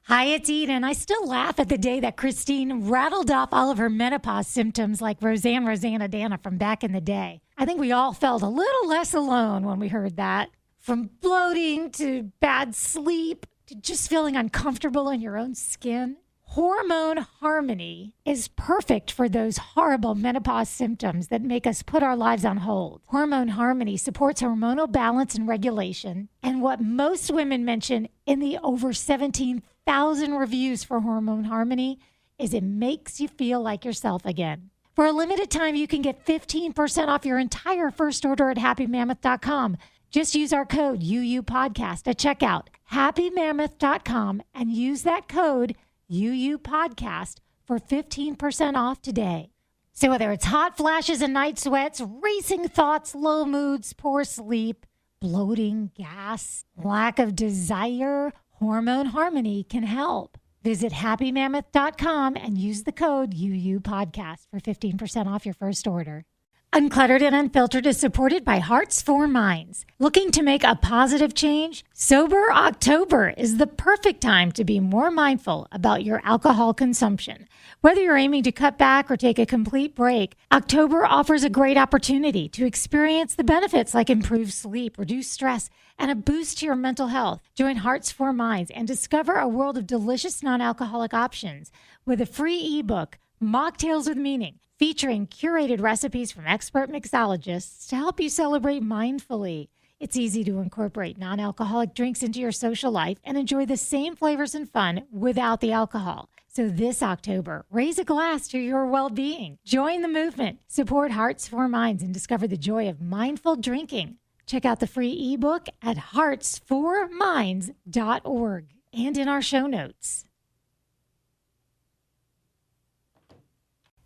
Hi, it's Eden. I still laugh at the day that Christine rattled off all of her menopause symptoms like Rosanna Dana from back in the day. I think we all felt a little less alone when we heard that. From bloating to bad sleep to just feeling uncomfortable in your own skin. Hormone Harmony is perfect for those horrible menopause symptoms that make us put our lives on hold. Hormone Harmony supports hormonal balance and regulation. And what most women mention in the over 17,000 reviews for Hormone Harmony is it makes you feel like yourself again. For a limited time, you can get 15% off your entire first order at happymammoth.com. Just use our code UUPodcast at checkout, happymammoth.com, and use that code UUPodcast for 15% off today. So whether it's hot flashes and night sweats, racing thoughts, low moods, poor sleep, bloating, gas, lack of desire, Hormone Harmony can help. Visit happymammoth.com and use the code UUPodcast for 15% off your first order. Uncluttered and Unfiltered is supported by Hearts for Minds. Looking to make a positive change? Sober October is the perfect time to be more mindful about your alcohol consumption. Whether you're aiming to cut back or take a complete break, October offers a great opportunity to experience the benefits like improved sleep, reduced stress, and a boost to your mental health. Join Hearts for Minds and discover a world of delicious non-alcoholic options with a free ebook, Mocktails with Meaning, featuring curated recipes from expert mixologists to help you celebrate mindfully. It's easy to incorporate non-alcoholic drinks into your social life and enjoy the same flavors and fun without the alcohol. So this October, raise a glass to your well-being. Join the movement, support Hearts for Minds, and discover the joy of mindful drinking. Check out the free ebook at heartsforminds.org and in our show notes.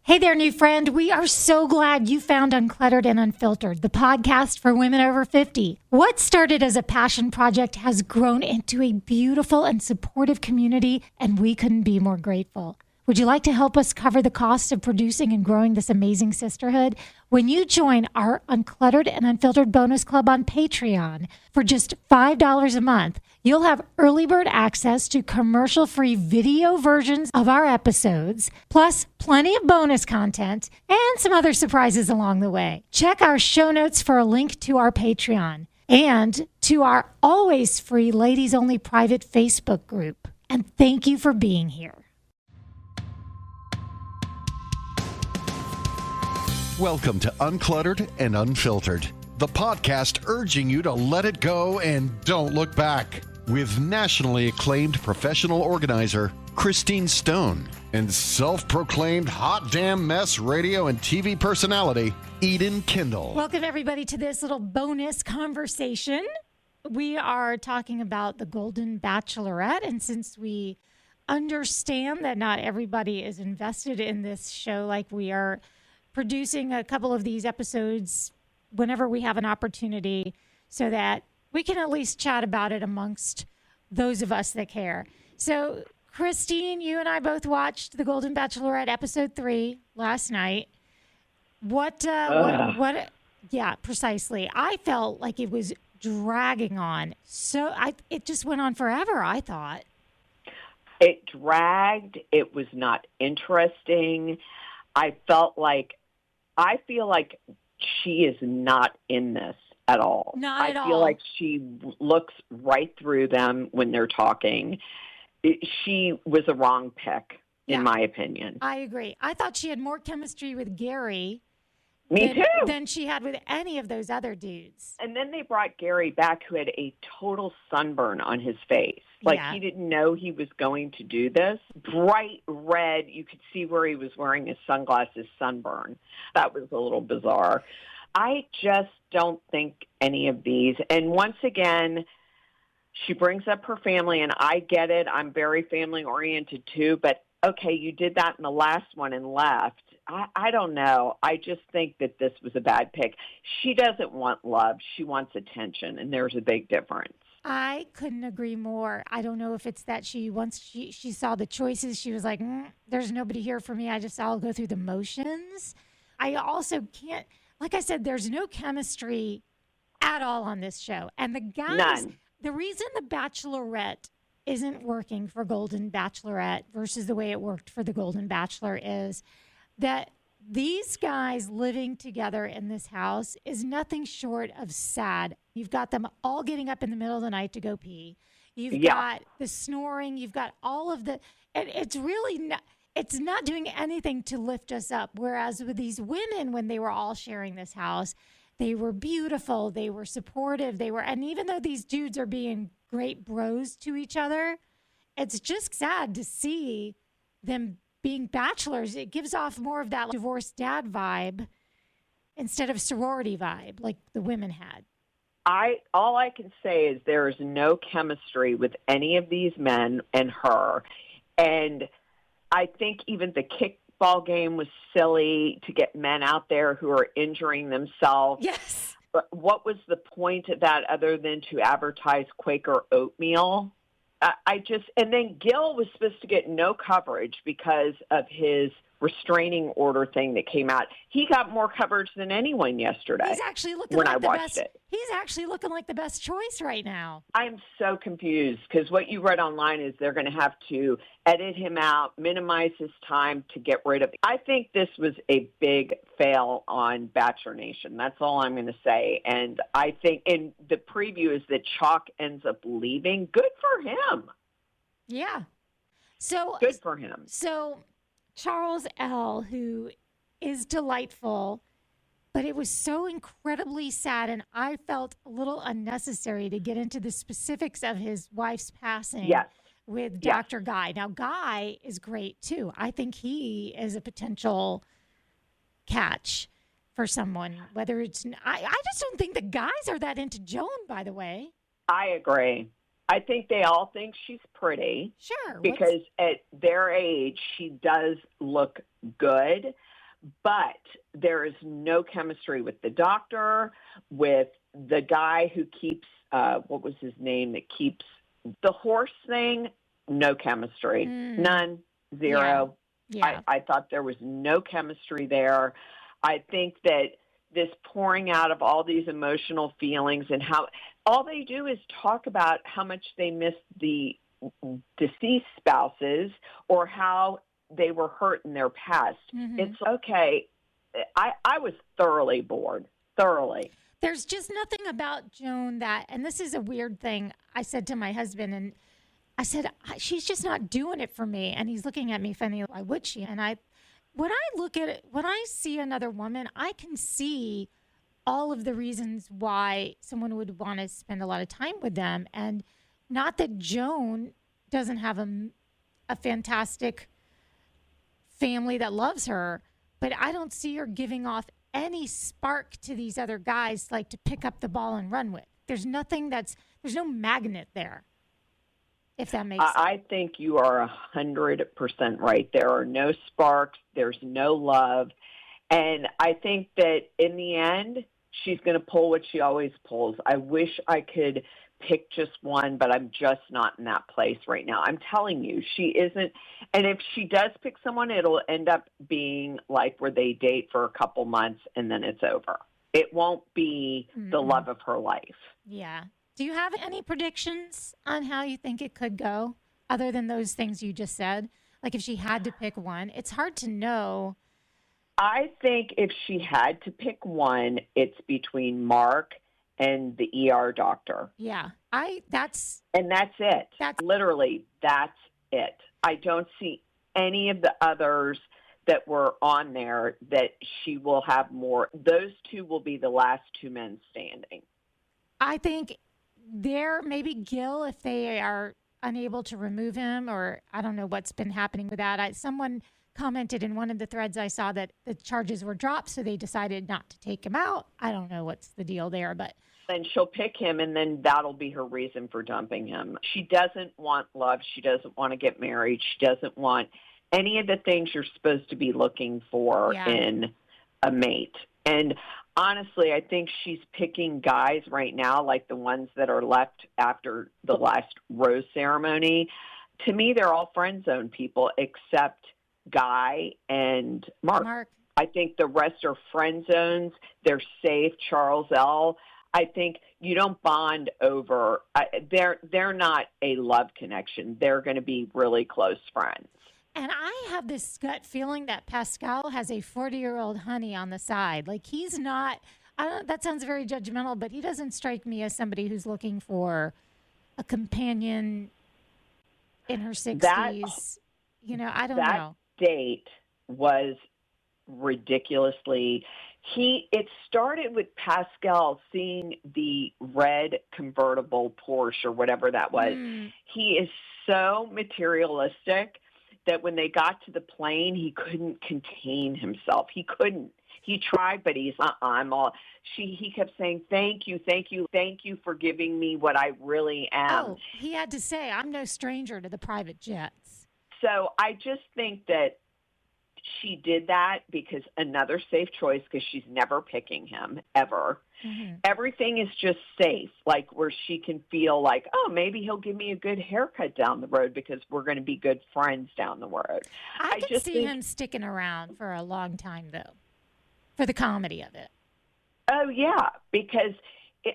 Hey there, new friend. We are so glad you found Uncluttered and Unfiltered, the podcast for women over 50. What started as a passion project has grown into a beautiful and supportive community, and we couldn't be more grateful. Would you like to help us cover the cost of producing and growing this amazing sisterhood? When you join our Uncluttered and Unfiltered bonus club on Patreon for just $5 a month, you'll have early bird access to commercial-free video versions of our episodes, plus plenty of bonus content and some other surprises along the way. Check our show notes for a link to our Patreon and to our always free ladies-only private Facebook group. And thank you for being here. Welcome to Uncluttered and Unfiltered, the podcast urging you to let it go and don't look back, with nationally acclaimed professional organizer Christine Stone and self-proclaimed hot damn mess radio and TV personality Eden Kendall. Welcome everybody to this little bonus conversation. We are talking about the Golden Bachelorette, and since we understand that not everybody is invested in this show like we are, producing a couple of these episodes whenever we have an opportunity so that we can at least chat about it amongst those of us that care. So, Christine, you and I both watched the Golden Bachelorette episode 3 last night. What, yeah, precisely. I felt like it was dragging on. So it just went on forever, I thought. It dragged. It was not interesting. I feel like she is not in this at all. Not at all. I feel like she looks right through them when they're talking. She was a wrong pick, in my opinion. I agree. I thought she had more chemistry with Gary than she had with any of those other dudes. And then they brought Gary back, who had a total sunburn on his face. Like, he didn't know he was going to do this. Bright red. You could see where he was wearing his sunglasses, sunburn. That was a little bizarre. I just don't think any of these. And once again, she brings up her family, and I get it. I'm very family-oriented, too. But, okay, you did that in the last one and left. I don't know. I just think that this was a bad pick. She doesn't want love. She wants attention, and there's a big difference. I couldn't agree more. I don't know if it's that once she saw the choices, she was like, there's nobody here for me. I'll go through the motions. I also can't, like I said, there's no chemistry at all on this show. And the guys, None. The reason The Bachelorette isn't working for Golden Bachelorette versus the way it worked for the Golden Bachelor is that these guys living together in this house is nothing short of sad. You've got them all getting up in the middle of the night to go pee. You've got the snoring. You've got all of the, and it's really not, it's not doing anything to lift us up. Whereas with these women, when they were all sharing this house, they were beautiful. They were supportive. And even though these dudes are being great bros to each other, it's just sad to see them being bachelors. It gives off more of that divorced dad vibe instead of sorority vibe like the women had. All I can say is there is no chemistry with any of these men and her. And I think even the kickball game was silly to get men out there who are injuring themselves. Yes. But what was the point of that other than to advertise Quaker oatmeal? And then Gil was supposed to get no coverage because of his restraining order thing that came out. He got more coverage than anyone yesterday. He's actually looking when like I the watched best. it. He's actually looking like the best choice right now. I'm so confused because what you read online is they're going to have to edit him out, minimize his time to get rid of. I think this was a big fail on Bachelor Nation. That's all I'm going to say. And I think in the preview is that Chalk ends up leaving. Good for him. Yeah. So good for him. So Charles L., who is delightful, but it was so incredibly sad, and I felt a little unnecessary to get into the specifics of his wife's passing with Dr. Guy. Now, Guy is great, too. I think he is a potential catch for someone, whether it's – I just don't think the guys are that into Joan, by the way. I agree. I think they all think she's pretty. Sure. Because at their age, she does look good, but there is no chemistry with the doctor, with the guy who keeps, what was his name, that keeps the horse thing, no chemistry. None, zero. Yeah. I thought there was no chemistry there. I think that this pouring out of all these emotional feelings and how all they do is talk about how much they miss the deceased spouses or how they were hurt in their past. It's okay. I was thoroughly bored, thoroughly. There's just nothing about Joan that, and this is a weird thing I said to my husband, and I said, she's just not doing it for me. And he's looking at me funny, why would she? And when I look at it, when I see another woman, I can see all of the reasons why someone would want to spend a lot of time with them. And not that Joan doesn't have a fantastic family that loves her, but I don't see her giving off any spark to these other guys like to pick up the ball and run with. There's no magnet there. If that makes sense. I think you are 100% right. There are no sparks. There's no love. And I think that in the end, she's going to pull what she always pulls. I wish I could pick just one, but I'm just not in that place right now. I'm telling you, she isn't. And if she does pick someone, it'll end up being like where they date for a couple months and then it's over. It won't be the love of her life. Yeah. Do you have any predictions on how you think it could go, other than those things you just said? Like if she had to pick one, it's hard to know. I think if she had to pick one, it's between Mark and the ER doctor. Yeah, and that's it. That's it. I don't see any of the others that were on there that she will have more. Those two will be the last two men standing. I think maybe Gil, if they are unable to remove him, or I don't know what's been happening with that. Someone commented in one of the threads I saw that the charges were dropped, so they decided not to take him out. I don't know what's the deal there, but then she'll pick him, and then that'll be her reason for dumping him. She doesn't want love. She doesn't want to get married. She doesn't want any of the things you're supposed to be looking for in a mate. And honestly, I think she's picking guys right now, like the ones that are left after the last rose ceremony. To me, they're all friend zone people except Guy and Mark. I think the rest are friend zones. They're safe. Charles L., I think you don't bond over. They're not a love connection. They're going to be really close friends. And I have this gut feeling that Pascal has a 40-year-old honey on the side. Like he's not. I don't. That sounds very judgmental, but he doesn't strike me as somebody who's looking for a companion in her 60s. I don't know. That date was ridiculously. It started with Pascal seeing the red convertible Porsche or whatever that was. He is so materialistic that when they got to the plane, he couldn't contain himself. He couldn't. He tried, but he's he kept saying, thank you for giving me what I really am. Oh, he had to say, I'm no stranger to the private jets. So I just think that she did that because another safe choice, because she's never picking him ever. Mm-hmm. Everything is just safe, like where she can feel like, oh, maybe he'll give me a good haircut down the road because we're going to be good friends down the road. I could see him sticking around for a long time, though, for the comedy of it. Oh, yeah, because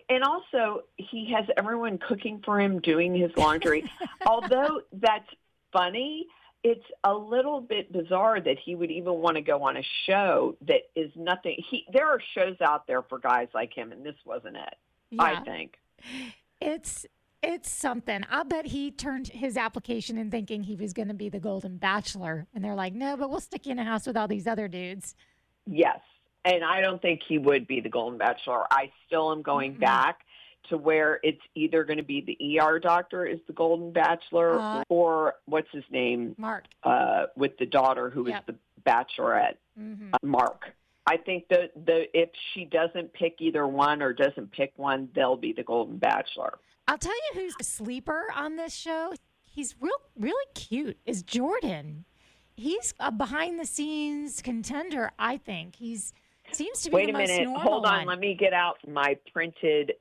and also he has everyone cooking for him, doing his laundry. Although that's funny, it's a little bit bizarre that he would even want to go on a show that is nothing. There are shows out there for guys like him, and this wasn't it, I think. It's something. I'll bet he turned his application in thinking he was going to be the Golden Bachelor, and they're like, no, but we'll stick you in a house with all these other dudes. Yes, and I don't think he would be the Golden Bachelor. I still am going back to where it's either going to be the ER doctor is the Golden Bachelor or what's his name? Mark. With the daughter who is the Bachelorette, Mark. I think that if she doesn't pick either one or doesn't pick one, they'll be the Golden Bachelor. I'll tell you who's a sleeper on this show. He's really cute, is Jordan. He's a behind-the-scenes contender, I think. Seems to be the most normal. Wait a minute. Hold on. Let me get out my printed...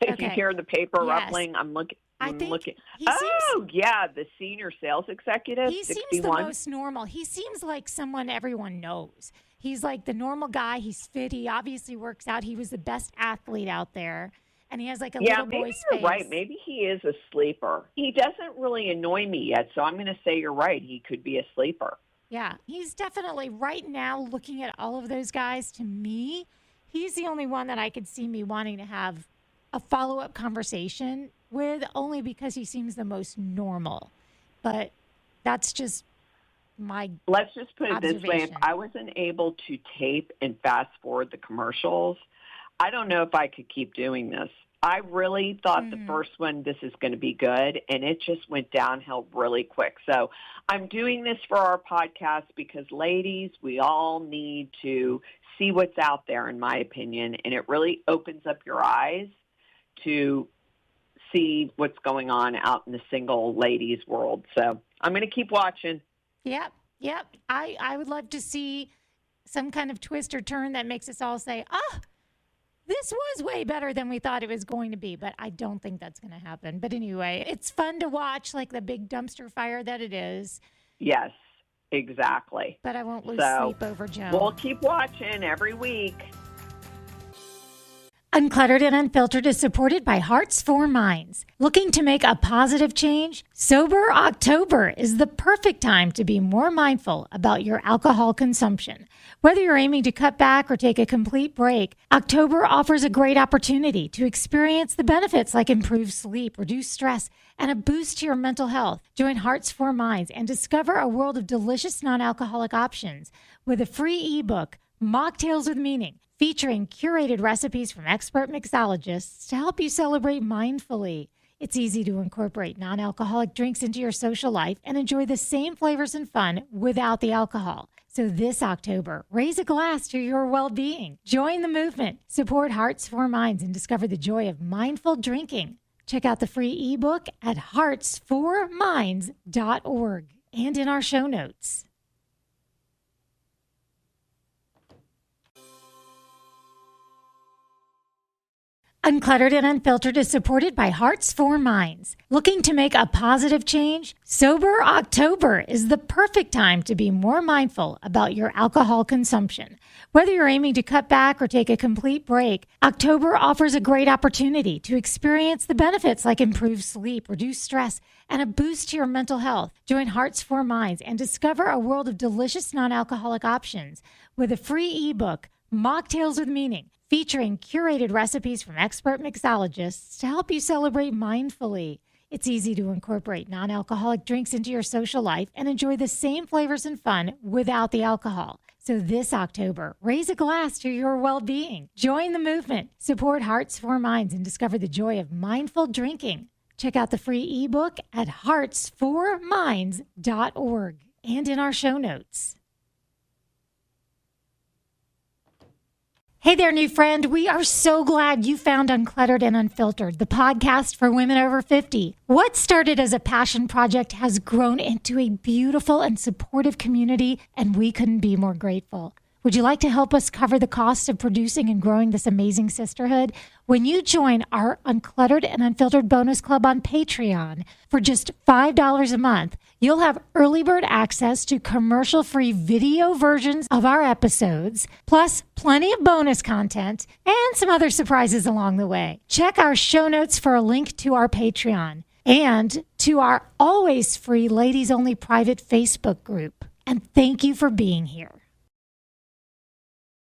If you hear the paper ruffling, I'm looking. The senior sales executive. He 61. seems the most normal. He seems like someone everyone knows. He's like the normal guy. He's fit. He obviously works out. He was the best athlete out there, and he has like a little boy's face. You're right. Maybe he is a sleeper. He doesn't really annoy me yet, so I'm going to say you're right. He could be a sleeper. Yeah, he's definitely right now looking at all of those guys. To me, he's the only one that I could see me wanting to have a follow-up conversation with, only because he seems the most normal. But that's just my Let's just put it this way. If I wasn't able to tape and fast forward the commercials, I don't know if I could keep doing this. I really thought the first one, this is going to be good, and it just went downhill really quick. So I'm doing this for our podcast because, ladies, we all need to see what's out there, in my opinion, and it really opens up your eyes to see what's going on out in the single ladies world. So I'm going to keep watching. Yep. I would love to see some kind of twist or turn that makes us all say, this was way better than we thought it was going to be. But I don't think that's going to happen. But anyway, it's fun to watch, like the big dumpster fire that it is. Yes, exactly. But I won't lose sleep over Joan. We'll keep watching every week. Uncluttered and Unfiltered is supported by Hearts for Minds. Looking to make a positive change? Sober October is the perfect time to be more mindful about your alcohol consumption. Whether you're aiming to cut back or take a complete break, October offers a great opportunity to experience the benefits like improved sleep, reduced stress, and a boost to your mental health. Join Hearts for Minds and discover a world of delicious non-alcoholic options with a free ebook, Mocktails with Meaning, featuring curated recipes from expert mixologists to help you celebrate mindfully. It's easy to incorporate non-alcoholic drinks into your social life and enjoy the same flavors and fun without the alcohol. So this October, raise a glass to your well-being. Join the movement. Support Hearts for Minds and discover the joy of mindful drinking. Check out the free ebook at heartsforminds.org and in our show notes. Uncluttered and Unfiltered is supported by Hearts for Minds. Looking to make a positive change? Sober October is the perfect time to be more mindful about your alcohol consumption. Whether you're aiming to cut back or take a complete break, October offers a great opportunity to experience the benefits like improved sleep, reduced stress, and a boost to your mental health. Join Hearts for Minds and discover a world of delicious non-alcoholic options with a free ebook, Mocktails with Meaning, featuring curated recipes from expert mixologists to help you celebrate mindfully. It's easy to incorporate non-alcoholic drinks into your social life and enjoy the same flavors and fun without the alcohol. So this October, raise a glass to your well-being. Join the movement, support Hearts for Minds, and discover the joy of mindful drinking. Check out the free ebook at heartsforminds.org and in our show notes. Hey there, new friend. We are so glad you found Uncluttered and Unfiltered, the podcast for women over 50. What started as a passion project has grown into a beautiful and supportive community, and we couldn't be more grateful. Would you like to help us cover the cost of producing and growing this amazing sisterhood? When you join our Uncluttered and Unfiltered bonus club on Patreon for just $5 a month, you'll have early bird access to commercial-free video versions of our episodes, plus plenty of bonus content and some other surprises along the way. Check our show notes for a link to our Patreon and to our always free ladies-only private Facebook group. And thank you for being here.